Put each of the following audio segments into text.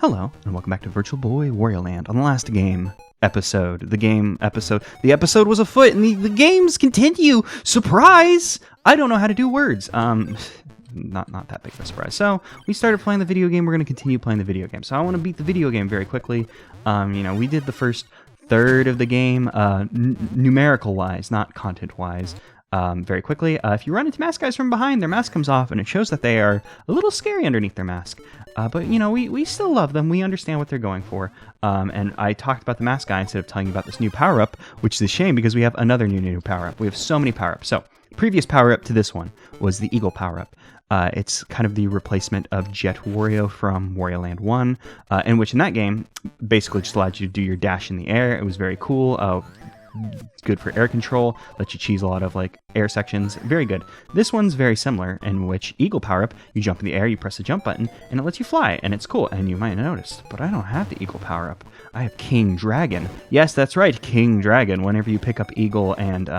Hello, and welcome back to Virtual Boy Wario Land. On the last the episode was afoot, and the games continue. Surprise! I don't know how to do words. Not that big of a surprise. So, we started playing the video game, we're going to continue playing the video game. So I want to beat the video game very quickly. We did the first third of the game, numerical-wise, not content-wise. Very quickly. If you run into mask guys from behind, their mask comes off, and it shows that they are a little scary underneath their mask. But, we still love them. We understand what they're going for. And I talked about the mask guy instead of telling you about this new power-up, which is a shame because we have another new power-up. We have so many power-ups. So, previous power-up to this one was the Eagle power-up. It's kind of the replacement of Jet Wario from Wario Land 1, in which in that game, basically just allowed you to do your dash in the air. It was very cool. Good for air control, lets you cheese a lot of air sections, very good. This one's very similar, in which Eagle power-up, you jump in the air, you press the jump button, and it lets you fly, and it's cool. And you might have noticed, but I don't have the Eagle power-up. I have King Dragon. Yes, that's right, King Dragon. Whenever you pick up Eagle and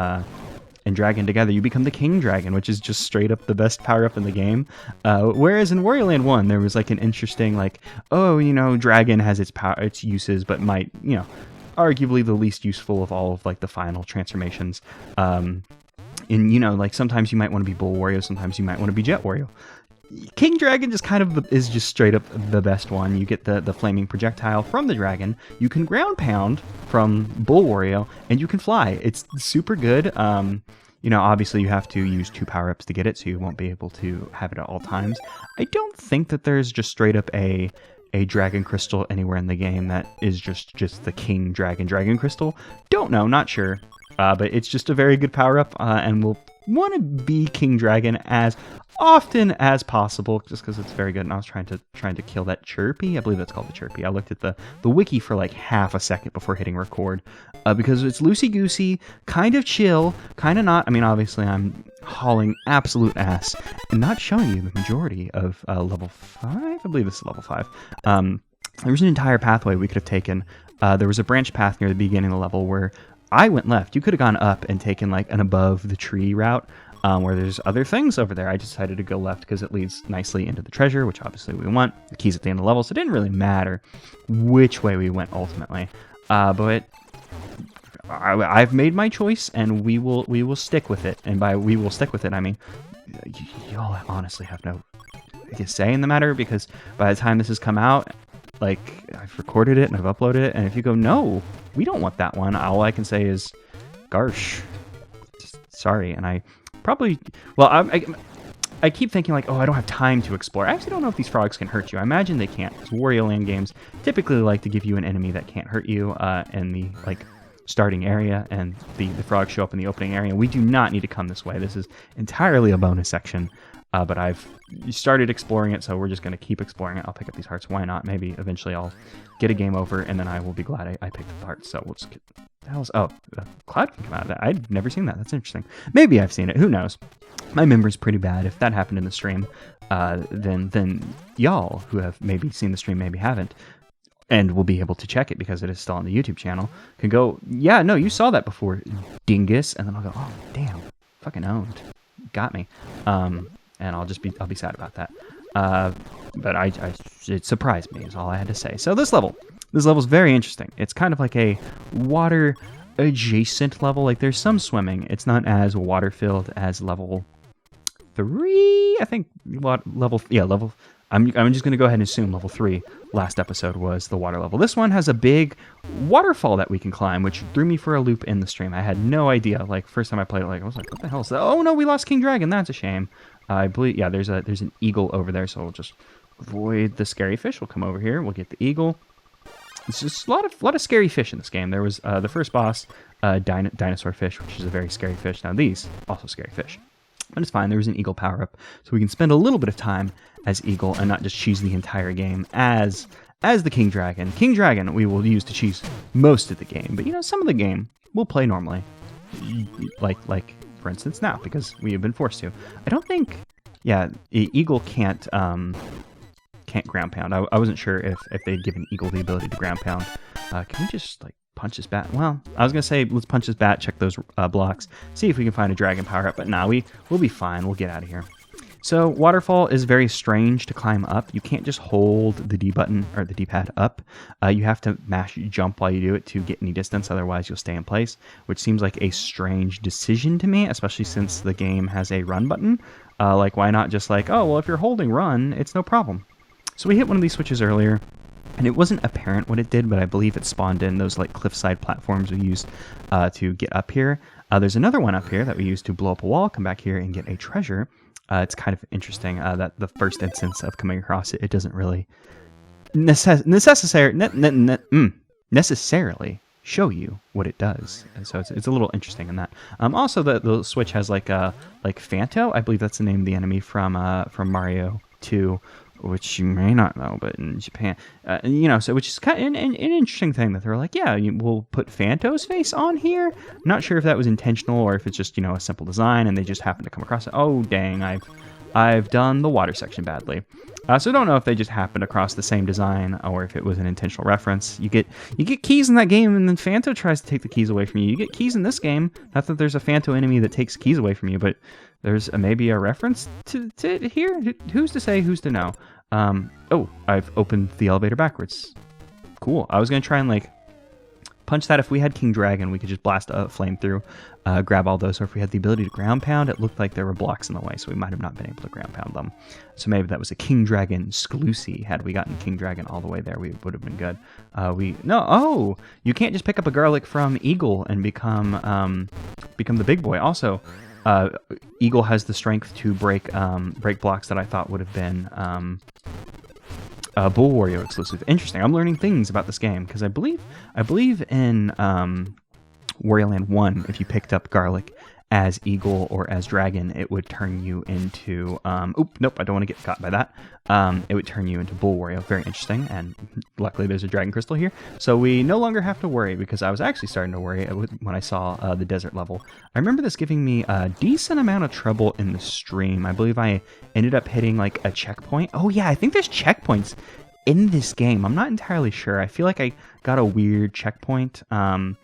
Dragon together, you become the King Dragon, which is just straight up the best power-up in the game. Whereas in Wario Land 1, there was an interesting Dragon has its uses, but might, arguably the least useful of all of the final transformations. Sometimes you might want to be Bull Wario, sometimes you might want to be Jet Wario. King Dragon just kind of is just straight up the best one. You get the flaming projectile from the dragon, you can ground pound from Bull Wario, and you can fly. It's super good. Obviously you have to use 2 power-ups to get it, so you won't be able to have it at all times. I don't think that there's just straight up a dragon crystal anywhere in the game that is just the King Dragon crystal. Don't know, not sure. But it's just a very good power-up, and we'll want to be King Dragon as often as possible, just because it's very good. And I was trying to kill that Chirpy. I believe that's called the Chirpy. I looked at the wiki for half a second before hitting record, because it's loosey-goosey, kind of chill, kind of not. I mean, obviously I'm hauling absolute ass and not showing you the majority of level 5. I believe this is level 5. There was an entire pathway we could have taken. There was a branch path near the beginning of the level where I went left. You could have gone up and taken an above the tree route, where there's other things over there. I decided to go left because it leads nicely into the treasure, which obviously we want. The key's at the end of the level, so it didn't really matter which way we went ultimately. But I've made my choice, and we will stick with it. And by we will stick with it, I mean y'all honestly have no say in the matter, because by the time this has come out, I've recorded it and I've uploaded it, and if you go, no, we don't want that one, all I can say is, garsh, sorry. And I probably, I keep thinking I don't have time to explore. I actually don't know if these frogs can hurt you. I imagine they can't, because Wario Land games typically like to give you an enemy that can't hurt you in the starting area, and the frogs show up in the opening area. We do not need to come this way. This is entirely a bonus section. But I've started exploring it, so we're just going to keep exploring it. I'll pick up these hearts. Why not? Maybe eventually I'll get a game over, and then I will be glad I picked up the hearts. So we'll just get... The hell's... Oh, Cloud can come out of that. I'd never seen that. That's interesting. Maybe I've seen it. Who knows? My memory's pretty bad. If that happened in the stream, then y'all who have maybe seen the stream, maybe haven't, and will be able to check it because it is still on the YouTube channel, can go, yeah, no, you saw that before, dingus. And then I'll go, oh, damn, fucking owned. Got me. And I'll be sad about that. But it surprised me, is all I had to say. So this level's very interesting. It's kind of like a water adjacent level. There's some swimming. It's not as water filled as level 3. I think level. I'm just gonna go ahead and assume level 3 last episode was the water level. This one has a big waterfall that we can climb, which threw me for a loop in the stream. I had no idea. First time I played it, I was like, what the hell is that? Oh no, we lost King Dragon. That's a shame. I believe, yeah, there's an eagle over there, so we'll just avoid the scary fish. We'll come over here. We'll get the eagle. It's just a lot of scary fish in this game. There was the first boss, dinosaur fish, which is a very scary fish. Now these also scary fish, but it's fine. There was an eagle power up, so we can spend a little bit of time as eagle and not just cheese the entire game as the King Dragon. King Dragon we will use to cheese most of the game, but some of the game we'll play normally, like for instance now, because we have been forced to. I don't think, eagle can't ground pound. I wasn't sure if they'd given eagle the ability to ground pound. Can we just punch this bat? Well, I was gonna say let's punch this bat, check those blocks, see if we can find a dragon power up, but nah, we'll be fine. We'll get out of here. So waterfall is very strange to climb up. You can't just hold the D button or the D-pad up. You have to mash jump while you do it to get any distance, otherwise you'll stay in place, which seems like a strange decision to me, especially since the game has a run button. Like, why not just like, oh, well, if you're holding run, it's no problem. So we hit one of these switches earlier, and it wasn't apparent what it did, but I believe it spawned in those like cliffside platforms we used to get up here. There's another one up here that we used to blow up a wall, come back here and get a treasure. It's kind of interesting that the first instance of coming across it, it doesn't really necessarily show you what it does. And so it's a little interesting in that. Also, the switch has like Phanto. I believe that's the name of the enemy from Mario 2. Which you may not know, but in Japan, so which is kind of an interesting thing that they're like, yeah, we'll put Phanto's face on here. Not sure if that was intentional or if it's just, a simple design and they just happened to come across it. Oh, dang, I've done the water section badly. So I don't know if they just happened across the same design or if it was an intentional reference. You get keys in that game, and then Phanto tries to take the keys away from you. You get keys in this game. Not that there's a Phanto enemy that takes keys away from you, but there's maybe a reference to it here. Who's to say? Who's to know? Oh, I've opened the elevator backwards. Cool. I was gonna try and like punch that. If we had King Dragon, we could just blast a flame through, grab all those. Or if we had the ability to ground pound, it looked like there were blocks in the way, so we might have not been able to ground pound them. So maybe that was a King Dragon exclusive. Had we gotten King Dragon all the way there, we would have been good. Oh, you can't just pick up a garlic from Eagle and become the big boy. Also, Eagle has the strength to break blocks that I thought would have been Bull Wario exclusive. Interesting. I'm learning things about this game because I believe in Wario Land 1, if you picked up garlic as Eagle or as Dragon, it would turn you into nope, I don't want to get caught by that. It would turn you into Bull Wario. Very interesting, and luckily there's a Dragon Crystal here, so we no longer have to worry, because I was actually starting to worry when I saw the desert level. I remember this giving me a decent amount of trouble in the stream. I believe I ended up hitting like a checkpoint. Oh yeah, I think there's checkpoints in this game. I'm not entirely sure. I feel like I got a weird checkpoint and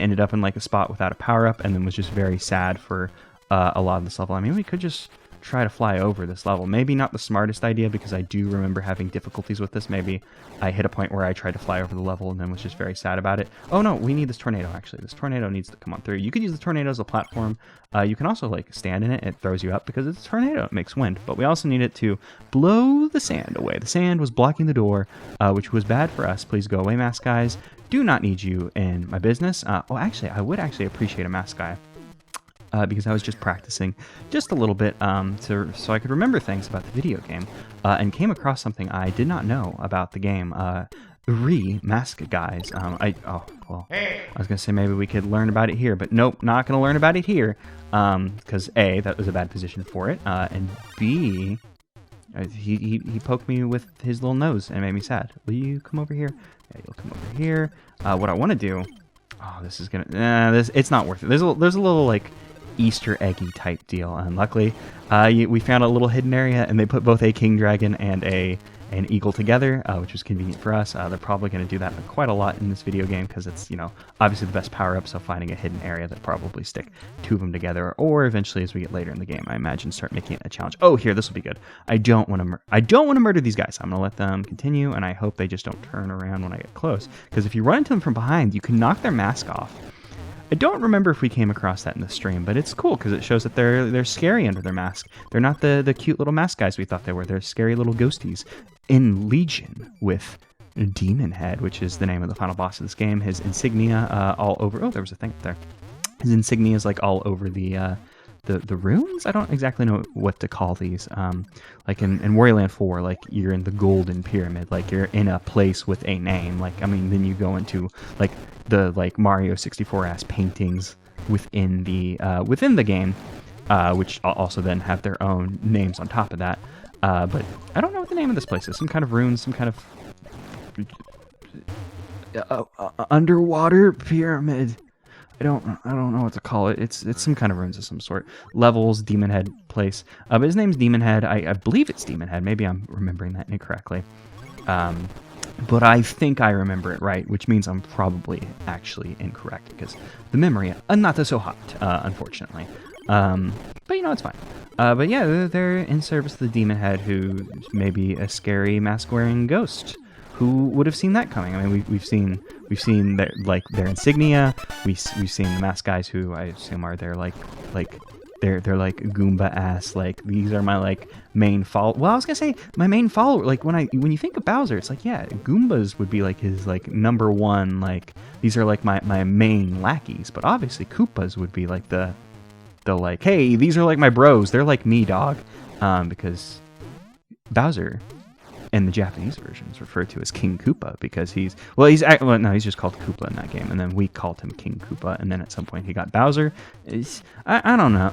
ended up in like a spot without a power-up, and then was just very sad for a lot of this level. I mean, we could just try to fly over this level. Maybe not the smartest idea, because I do remember having difficulties with this. Maybe I hit a point where I tried to fly over the level and then was just very sad about it. Oh no, we need this tornado, actually. This tornado needs to come on through. You could use the tornado as a platform. You can also like stand in it. It throws you up because it's a tornado. It makes wind. But we also need it to blow the sand away. The sand was blocking the door, which was bad for us. Please go away, mask guys. Do not need you in my business. Actually, I would actually appreciate a mask guy. Because I was just practicing just a little bit so I could remember things about the video game, and came across something I did not know about the game. Mask guys. I was gonna say maybe we could learn about it here, but nope, not gonna learn about it here. Because A, that was a bad position for it, and B, he poked me with his little nose and made me sad. Will you come over here? Yeah, you'll come over here. What I want to do. Oh, this is gonna. It's not worth it. There's a little like Easter eggy type deal, and luckily we found a little hidden area, and they put both a King Dragon and an Eagle together, which was convenient for us. They're probably going to do that quite a lot in this video game, because it's obviously the best power up. So finding a hidden area, that probably stick two of them together, or eventually as we get later in the game, I imagine start making it a challenge. Oh, here, this will be good. I don't want to murder these guys. I'm going to let them continue, and I hope they just don't turn around when I get close, because if you run into them from behind, you can knock their mask off. I don't remember if we came across that in the stream, but it's cool because it shows that they're scary under their mask. They're not the cute little mask guys we thought they were. They're scary little ghosties. In Legion with Demon Head, which is the name of the final boss of this game, his insignia all over. Oh, there was a thing up there. His insignia is like all over the runes. I don't exactly know what to call these. Like in Wario Land 4, like you're in the Golden Pyramid, like you're in a place with a name. Like, I mean, then you go into like the Mario 64 ass paintings within the game, which also then have their own names on top of that. But I don't know what the name of this place is. Some kind of runes, some kind of underwater pyramid. I don't know what to call it. It's some kind of runes of some sort. Levels, Demon Head place. But his name's Demon Head. I believe it's Demon Head. Maybe I'm remembering that incorrectly. But I think I remember it right, which means I'm probably actually incorrect, because the memory, not so hot, unfortunately. But you know, it's fine. But yeah, they're in service of the demon head, who may be a scary mask-wearing ghost. Who would have seen that coming? I mean, we've seen their, like, their insignia. We've seen the mask guys, who I assume are their they're like Goomba ass. Like, these are my like main follow. Well, I was gonna say my main follower. Like, when you think of Bowser, it's like, yeah, Goombas would be like his like number one. Like, these are like my main lackeys. But obviously Koopas would be like the like, hey, these are like my bros. They're like me, dog. Because Bowser in the Japanese version is referred to as King Koopa, because he's just called Koopa in that game, and then we called him King Koopa, and then at some point he got Bowser. I don't know.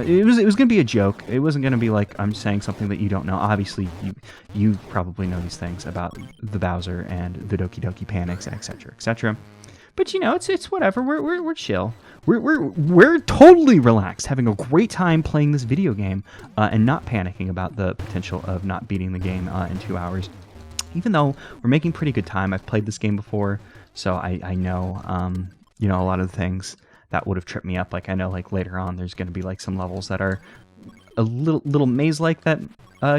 It was gonna be a joke. It wasn't gonna be like I'm saying something that you don't know. Obviously, you probably know these things about the Bowser and the Doki Doki Panics, etc., etc. But you know, it's whatever. We're chill. We're totally relaxed, having a great time playing this video game, and not panicking about the potential of not beating the game in 2 hours. Even though we're making pretty good time. I've played this game before, so I know you know, a lot of the things that would have tripped me up. Like, I know, like, later on there's going to be like some levels that are a little maze-like that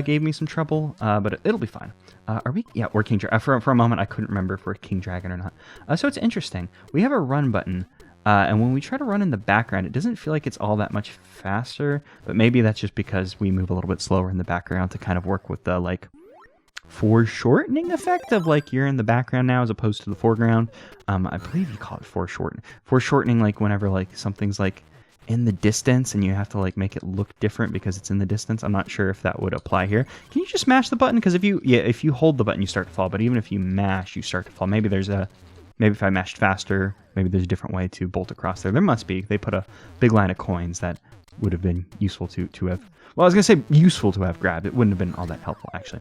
gave me some trouble, but it'll be fine. Are we? Yeah, we're King Dragon. For a moment, I couldn't remember if we're King Dragon or not. So it's interesting. We have a run button, and when we try to run in the background, it doesn't feel like it's all that much faster, but maybe that's just because we move a little bit slower in the background to kind of work with the, like, foreshortening effect of, like, you're in the background now as opposed to the foreground. I believe you call it foreshortening. Foreshortening, like, whenever, like, something's, like, in the distance and you have to like make it look different because it's in the distance. I'm not sure if that would apply here. Can you just mash the button? Because if you hold the button, you start to fall, but even if you mash, you start to fall. Maybe if I mashed faster, maybe there's a different way to bolt across there. There must be. They put a big line of coins that would have been useful to have. Well, I was going to say useful to have grabbed. It wouldn't have been all that helpful, actually.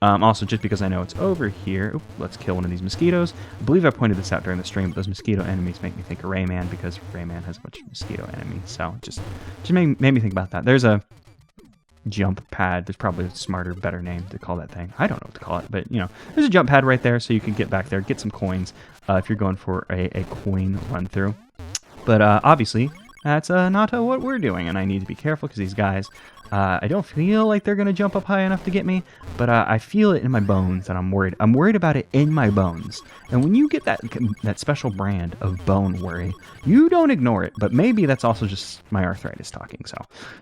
Also, just because I know it's over here. Oop, let's kill one of these mosquitoes. I believe I pointed this out during the stream, but those mosquito enemies make me think of Rayman, because Rayman has a bunch of mosquito enemies. So just made me think about that. There's a jump pad. There's probably a smarter, better name to call that thing. I don't know what to call it, but, you know, there's a jump pad right there, so you can get back there, get some coins if you're going for a coin run-through. But obviously, that's not what we're doing, and I need to be careful because these guys, I don't feel like they're going to jump up high enough to get me, but I feel it in my bones, and I'm worried. I'm worried about it in my bones. And when you get that special brand of bone worry, you don't ignore it, but maybe that's also just my arthritis talking. So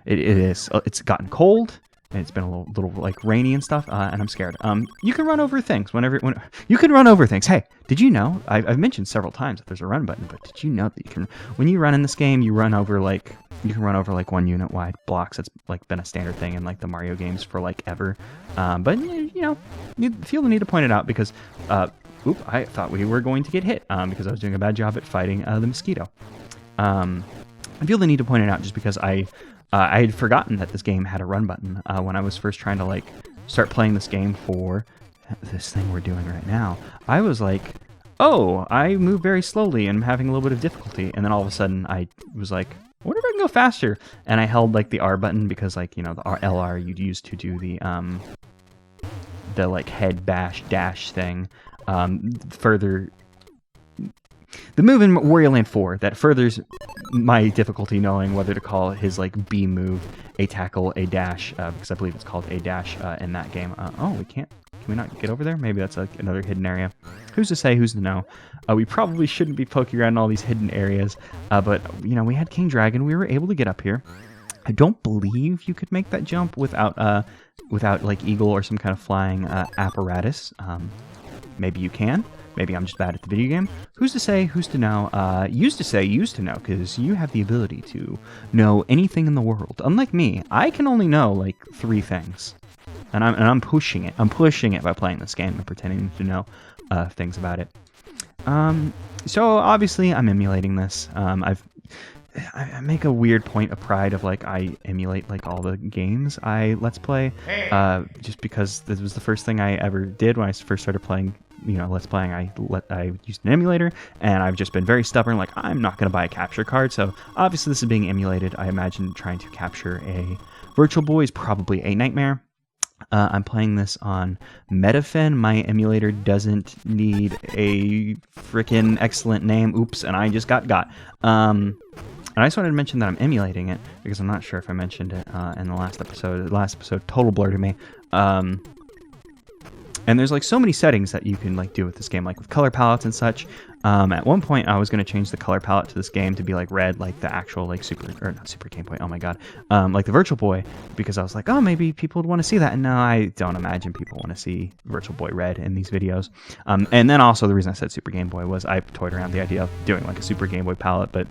it's gotten cold, and it's been a little like rainy and stuff, and I'm scared. You can run over things when you can run over things. Hey, did you know? I've mentioned several times that there's a run button, but did you know that you can, when you run in this game, you can run over like 1 unit wide blocks. That's like been a standard thing in like the Mario games for like ever. But you know, you feel the need to point it out because, I thought we were going to get hit because I was doing a bad job at fighting the mosquito. I feel the need to point it out just because I had forgotten that this game had a run button when I was first trying to like start playing this game for this thing we're doing right now. I was like, oh, I move very slowly and I'm having a little bit of difficulty. And then all of a sudden I was like, I wonder if I can go faster. And I held like the R button because, like, you know, the LR you'd use to do the like head bash dash thing. Further, the move in Wario Land 4 that furthers my difficulty knowing whether to call his like B move a tackle, a dash, because I believe it's called a dash in that game. Oh, we can't. Can we not get over there? Maybe that's like another hidden area. Who's to say? Who's to know? We probably shouldn't be poking around in all these hidden areas, but you know, we had King Dragon. We were able to get up here. I don't believe you could make that jump without like Eagle or some kind of flying apparatus. Maybe you can. Maybe I'm just bad at the video game. Who's to say? Who's to know? Used to know, because you have the ability to know anything in the world. Unlike me, I can only know like 3 things, and I'm pushing it. I'm pushing it by playing this game and pretending to know things about it. So obviously I'm emulating this. I make a weird point of pride of like I emulate like all the games I Let's Play, just because this was the first thing I ever did when I first started playing. You know, Let's Playing, I used an emulator, and I've just been very stubborn, like, I'm not going to buy a capture card, so obviously this is being emulated. I imagine trying to capture a Virtual Boy is probably a nightmare. I'm playing this on Metafin. My emulator doesn't need a freaking excellent name. Oops, and I just got. And I just wanted to mention that I'm emulating it because I'm not sure if I mentioned it in the last episode. The last episode, total blur to me. And there's like so many settings that you can like do with this game, like with color palettes and such. At one point, I was going to change the color palette to this game to be like red, like the actual like not Super Game Boy. Oh my god, like the Virtual Boy, because I was like, oh, maybe people would want to see that. And no, I don't imagine people want to see Virtual Boy red in these videos. And then also the reason I said Super Game Boy was I toyed around the idea of doing like a Super Game Boy palette, but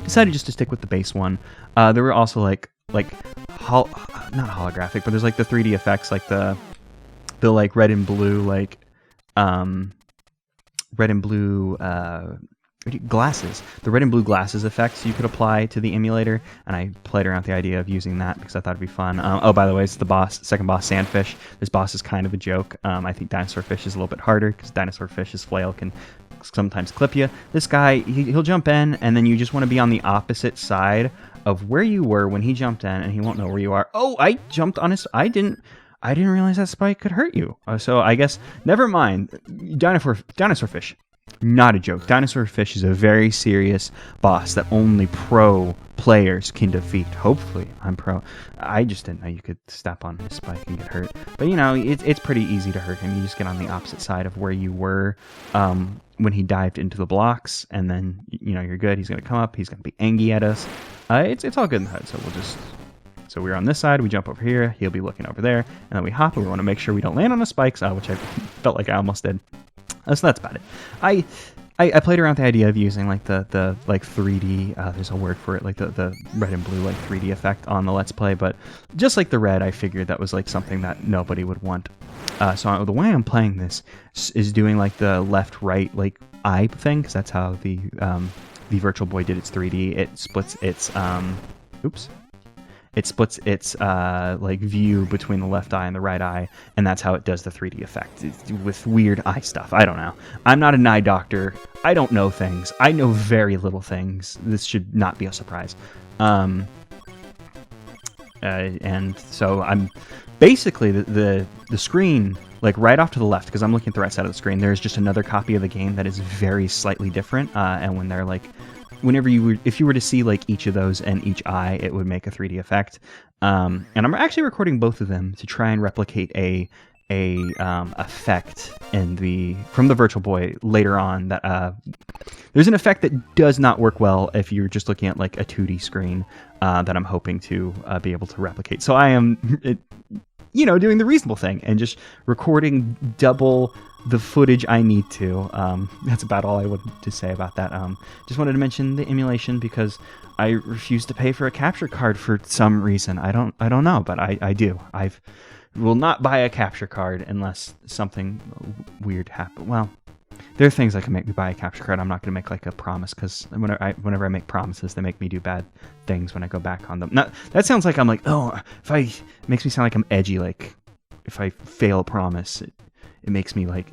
decided just to stick with the base one. There were also not holographic, but there's like the 3D effects, like the like red and blue, like red and blue glasses. The red and blue glasses effects you could apply to the emulator, and I played around with the idea of using that because I thought it'd be fun. Oh, by the way, it's the second boss, Sandfish. This boss is kind of a joke. I think Dinosaur Fish is a little bit harder because Dinosaur Fish's flail can sometimes clip you. This guy, he'll jump in, and then you just want to be on the opposite side of where you were when he jumped in, and he won't know where you are. Oh, I jumped on his... I didn't realize that spike could hurt you. So I guess, never mind. Dinosaur Fish, not a joke. Dinosaur Fish is a very serious boss that only pro players can defeat. Hopefully, I'm pro. I just didn't know you could step on his spike and get hurt. But you know, it's pretty easy to hurt him. You just get on the opposite side of where you were when he dived into the blocks, and then you know you're good. He's gonna come up. He's gonna be angry at us. It's all good in the HUD. So we'll just. So we're on this side, we jump over here, he'll be looking over there, and then we hop, and we want to make sure we don't land on the spikes, which I felt like I almost did. So that's about it. I played around with the idea of using like the like 3D, there's a word for it, like the red and blue like 3D effect on the Let's Play, but just like the red, I figured that was like something that nobody would want. So the way I'm playing this is doing like the left-right like eye thing, because that's how the Virtual Boy did its 3D. It splits its It splits its like view between the left eye and the right eye, and that's how it does the 3D effect with weird eye stuff. I don't know. I'm not an eye doctor. I don't know things. I know very little things. This should not be a surprise. And so I'm basically the screen, like right off to the left, because I'm looking at the right side of the screen. There's just another copy of the game that is very slightly different, and when they're like. If you were to see like each of those and each eye, it would make a 3D effect. And I'm actually recording both of them to try and replicate a effect from the Virtual Boy later on. That there's an effect that does not work well if you're just looking at like a 2D screen that I'm hoping to be able to replicate. So I am, doing the reasonable thing and just recording double the footage I need to. That's about all I wanted to say about that. Just wanted to mention the emulation because I refuse to pay for a capture card for some reason. I don't know, but I do. I will not buy a capture card unless something weird happens. Well, there are things that can make me buy a capture card. I'm not going to make like a promise because whenever I make promises, they make me do bad things when I go back on them. That sounds like I'm like, it makes me sound like I'm edgy. Like if I fail a promise, it makes me like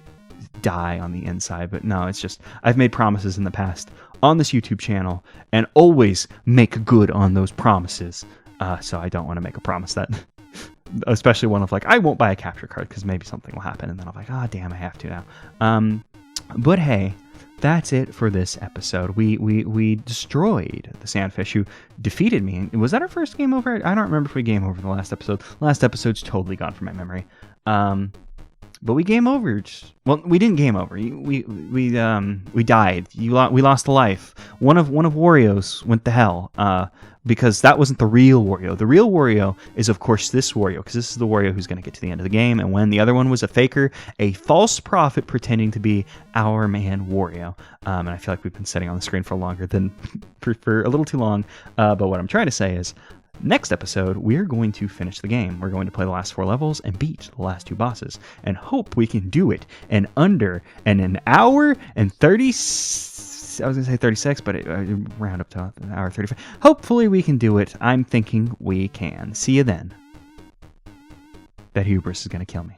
die on the inside. But no, it's just I've made promises in the past on this YouTube channel and always make good on those promises. So I don't want to make a promise that, especially one of like, I won't buy a capture card because maybe something will happen. And then I'm like, damn, I have to now. But hey, that's it for this episode. We destroyed the Sandfish, who defeated me. Was that our first game over? I don't remember if we game over the last episode. Last episode's totally gone from my memory. But we game over. Well, we didn't game over. We died. We lost a life. One of Wario's went to hell. Because that wasn't the real Wario. The real Wario is, of course, this Wario, because this is the Wario who's going to get to the end of the game, and when the other one was a faker, a false prophet pretending to be our man Wario. And I feel like we've been sitting on the screen for longer than, for a little too long, but what I'm trying to say is, next episode, we're going to finish the game. We're going to play the last 4 levels and beat the last 2 bosses, and hope we can do it in under an hour and 30 I was going to say 36, but round up to an hour 35. Hopefully we can do it. I'm thinking we can. See you then. That hubris is going to kill me.